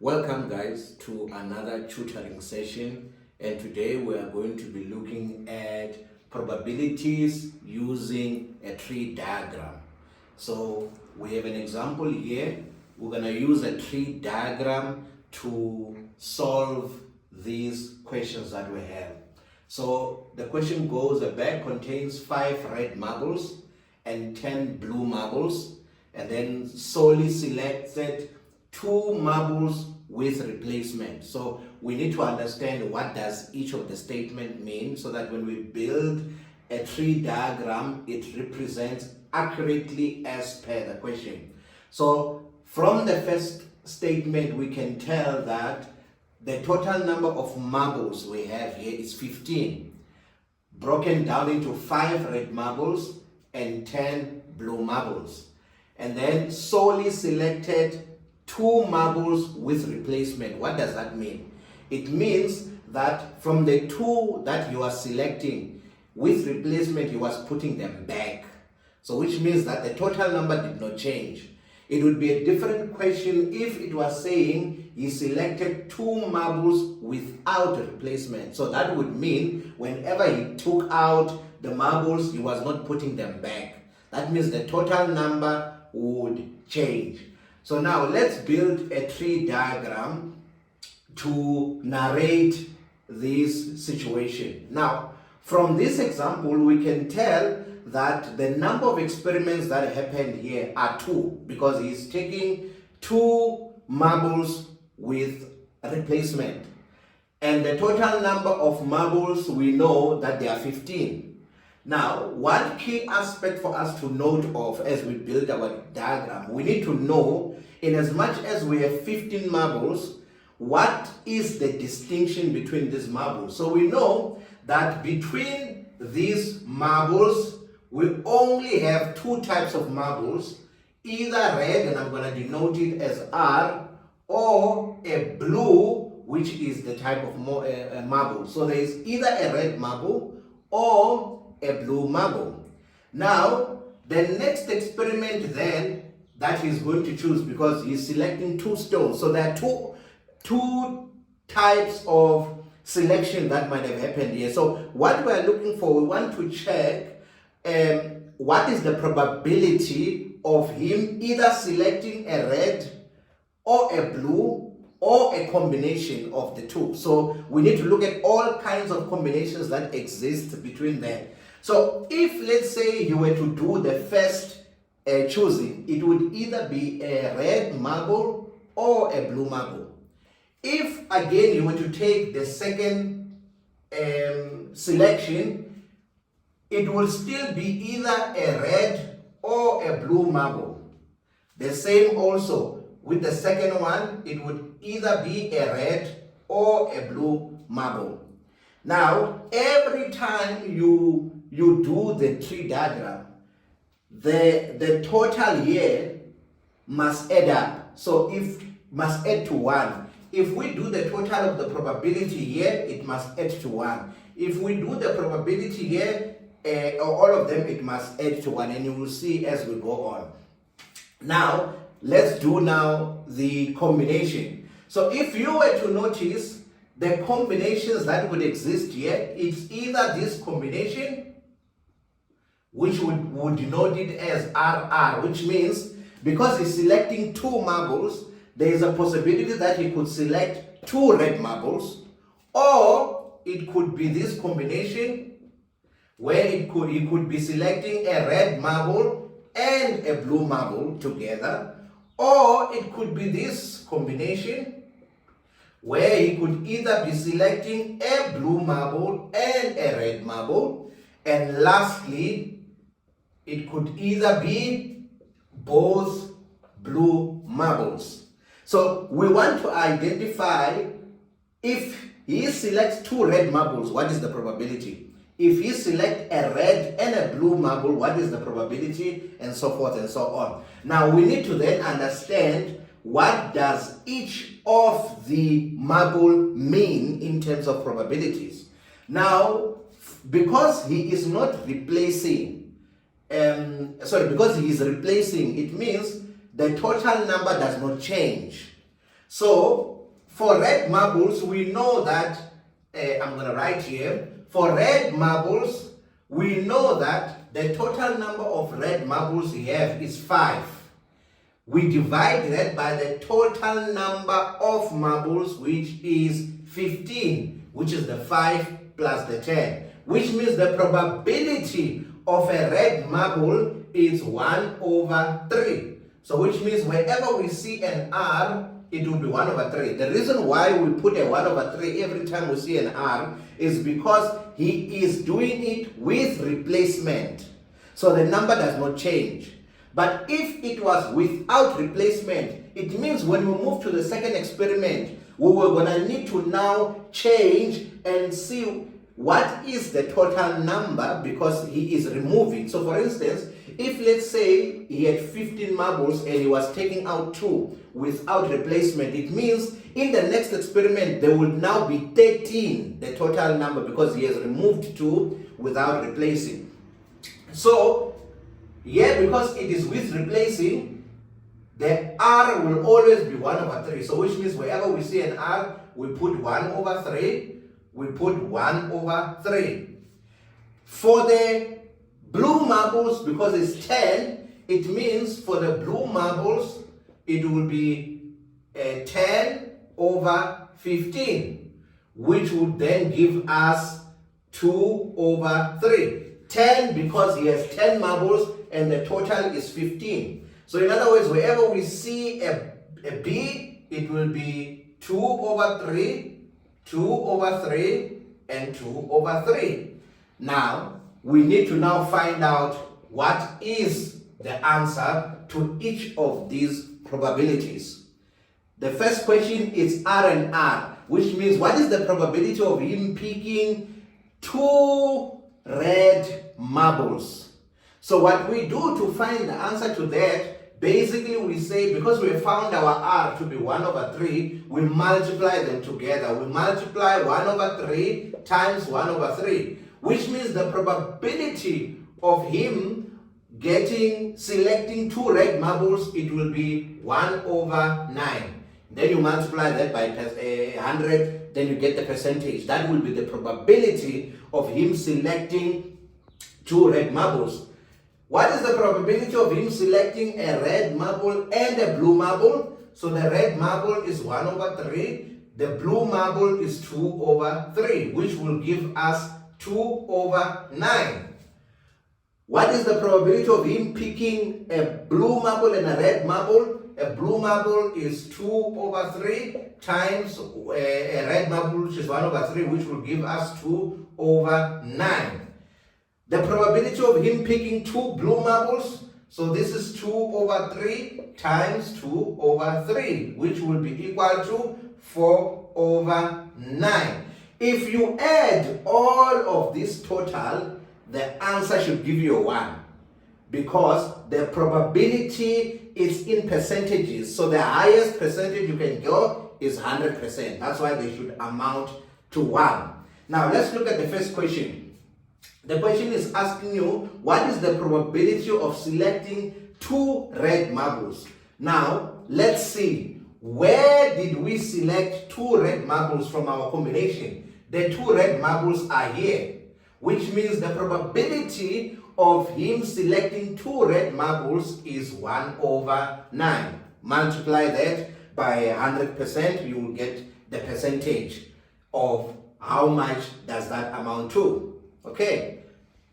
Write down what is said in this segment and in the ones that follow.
Welcome guys to another tutoring session, and today we are going to be looking at probabilities using a tree diagram. So we have an example here. We're going to use a tree diagram to solve these questions that we have. So the question goes, a bag contains 5 red marbles and 10 blue marbles, and then solely selected 2 marbles with replacement. So we need to understand what does each of the statement mean, so that when we build a tree diagram, it represents accurately as per the question. So from the first statement, we can tell that the total number of marbles we have here is 15, broken down into 5 red marbles and 10 blue marbles. And then solely selected 2 marbles with replacement. What does that mean? It means that from the 2 that you are selecting with replacement, you was putting them back. So which means that the total number did not change. It would be a different question if it was saying he selected 2 marbles without replacement. So that would mean whenever he took out the marbles, he was not putting them back. That means the total number would change. So now let's build a tree diagram to narrate this situation. Now, from this example, we can tell that the number of experiments that happened here are 2, because he's taking 2 marbles with replacement. And the total number of marbles, we know that they are 15. Now, one key aspect for us to note of as we build our diagram, we need to know, in as much as we have 15 marbles, what is the distinction between these marbles? So we know that between these marbles, we only have 2 types of marbles, either red, and I'm going to denote it as R, or a blue, which is the type of marble. So there is either a red marble or a blue marble. Now, the next experiment then that he's going to choose, because he's selecting 2 stones. So there are two types of selection that might have happened here. So what we're looking for, we want to check what is the probability of him either selecting a red or a blue or a combination of the 2. So we need to look at all kinds of combinations that exist between them. So if, let's say, you were to do the first choosing, it would either be a red marble or a blue marble. If, again, you were to take the second selection, it will still be either a red or a blue marble. The same also with the second one, it would either be a red or a blue marble. Now, every time you do the tree diagram, the total here must add up. So if must add to 1. If we do the total of the probability here, it must add to 1. If we do the probability here, all of them, it must add to 1, and you will see as we go on. Now, let's do now the combination. So if you were to notice the combinations that would exist here, it's either this combination, which would denote it as RR, which means because he's selecting 2 marbles, there is a possibility that he could select 2 red marbles, or it could be this combination where he could be selecting a red marble and a blue marble together, or it could be this combination where he could either be selecting a blue marble and a red marble, and lastly, it could either be both blue marbles. So we want to identify, if he selects 2 red marbles, what is the probability? If he selects a red and a blue marble, what is the probability? And so forth and so on. Now we need to then understand, what does each of the marble mean in terms of probabilities? Now, because he is not replacing, because he is replacing, it means the total number does not change. So for red marbles, we know that, I'm going to write here, for red marbles, we know that the total number of red marbles we have is 5. We divide that by the total number of marbles, which is 15, which is the 5 plus the 10, which means the probability of a red marble is 1 over 3. So which means wherever we see an R, it will be 1 over 3. The reason why we put a 1 over 3 every time we see an R is because he is doing it with replacement. So the number does not change. But if it was without replacement, it means when we move to the second experiment, we were going to need to now change and see what is the total number because he is removing. So for instance, if let's say he had 15 marbles and he was taking out 2 without replacement, it means in the next experiment there will now be 13, the total number, because he has removed 2 without replacing. So here, because it is with replacing, the R will always be 1 over 3. So which means wherever we see an R, we put 1 over 3, we put 1 over 3. For the blue marbles, because it's 10, it means for the blue marbles, it will be 10 over 15, which would then give us 2 over 3. 10 because he has 10 marbles and the total is 15. So in other words, wherever we see a B, it will be 2 over 3, 2 over 3, and 2 over 3. Now, we need to now find out what is the answer to each of these probabilities. The first question is R and R, which means what is the probability of him picking 2 red marbles? So what we do to find the answer to that, basically we say, because we found our R to be 1 over 3, we multiply them together. We multiply 1 over 3 times 1 over 3, which means the probability of him selecting 2 red marbles, it will be 1 over 9. Then you multiply that by 100, then you get the percentage. That will be the probability of him selecting 2 red marbles. What is the probability of him selecting a red marble and a blue marble? So the red marble is 1 over 3. The blue marble is 2 over 3, which will give us 2 over 9. What is the probability of him picking a blue marble and a red marble? A blue marble is 2 over 3 times a red marble, which is 1 over 3, which will give us 2 over 9. The probability of him picking 2 blue marbles, so this is 2 over 3 times 2 over 3, which will be equal to 4 over 9. If you add all of this total, the answer should give you a 1, because the probability is in percentages. So the highest percentage you can go is 100%. That's why they should amount to 1. Now let's look at the first question. The question is asking you, what is the probability of selecting 2 red marbles? Now, let's see. Where did we select 2 red marbles from our combination? The 2 red marbles are here, which means the probability of him selecting 2 red marbles is 1 over 9. Multiply that by 100%, you will get the percentage of how much does that amount to. Okay,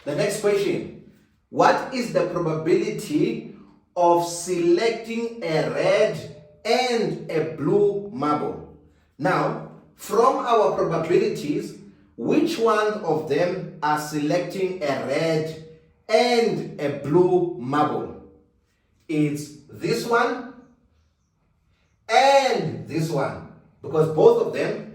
the next question. What is the probability of selecting a red and a blue marble? Now, from our probabilities, which one of them are selecting a red and a blue marble? It's this one and this one, because both of them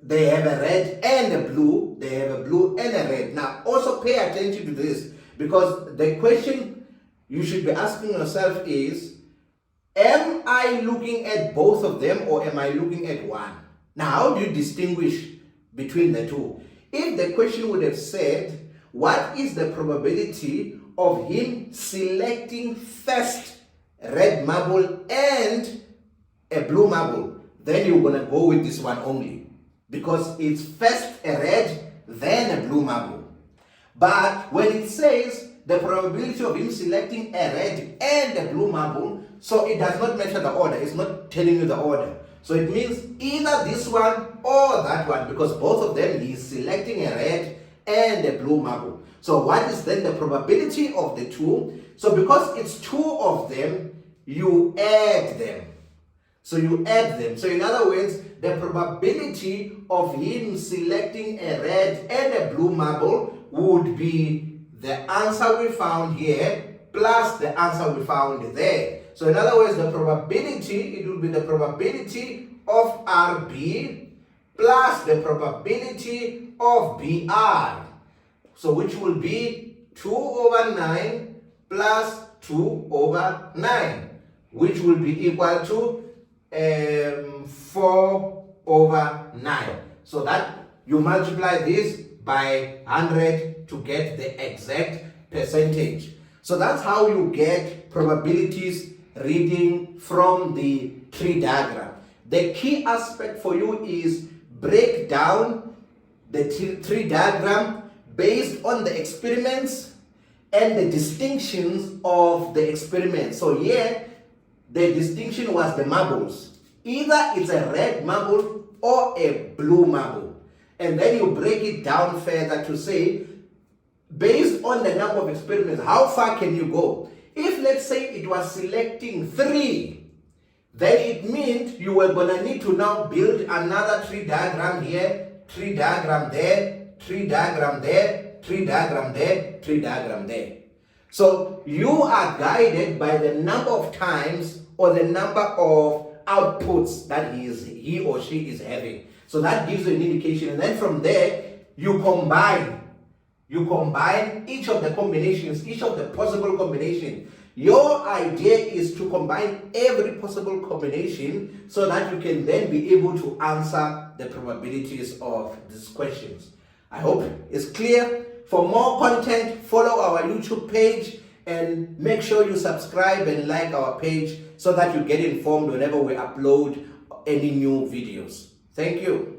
they have a red and a blue. They have a blue and a red. Now, also pay attention to this, because the question you should be asking yourself is, am I looking at both of them or am I looking at one? Now, how do you distinguish between the two? If the question would have said, what is the probability of him selecting first red marble and a blue marble, then you're going to go with this one only, because it's first a red, then a blue marble. But when it says the probability of him selecting a red and a blue marble, so it does not matter the order. It's not telling you the order. So it means either this one or that one, because both of them he's selecting a red and a blue marble. So what is then the probability of the two? So because it's two of them, you add them. So you add them. So in other words, the probability of him selecting a red and a blue marble would be the answer we found here plus the answer we found there. So in other words, the probability, it will be the probability of RB plus the probability of BR. So which will be 2 over 9 plus 2 over 9, which will be equal to 4 over 9. So that you multiply this by 100 to get the exact percentage. So that's how you get probabilities reading from the tree diagram. The key aspect for you is break down the tree diagram based on the experiments and the distinctions of the experiment. So here, the distinction was the marbles. Either it's a red marble or a blue marble. And then you break it down further to say, based on the number of experiments, how far can you go? If, let's say, it was selecting 3, then it meant you were going to need to now build another tree diagram here, tree diagram there, tree diagram there, tree diagram there, tree diagram there. So you are guided by the number of times or the number of outputs that he or she is having. So that gives you an indication. And then from there, you combine each of the combinations, each of the possible combinations. Your idea is to combine every possible combination so that you can then be able to answer the probabilities of these questions. I hope it's clear. For more content, follow our YouTube page and make sure you subscribe and like our page so that you get informed whenever we upload any new videos. Thank you.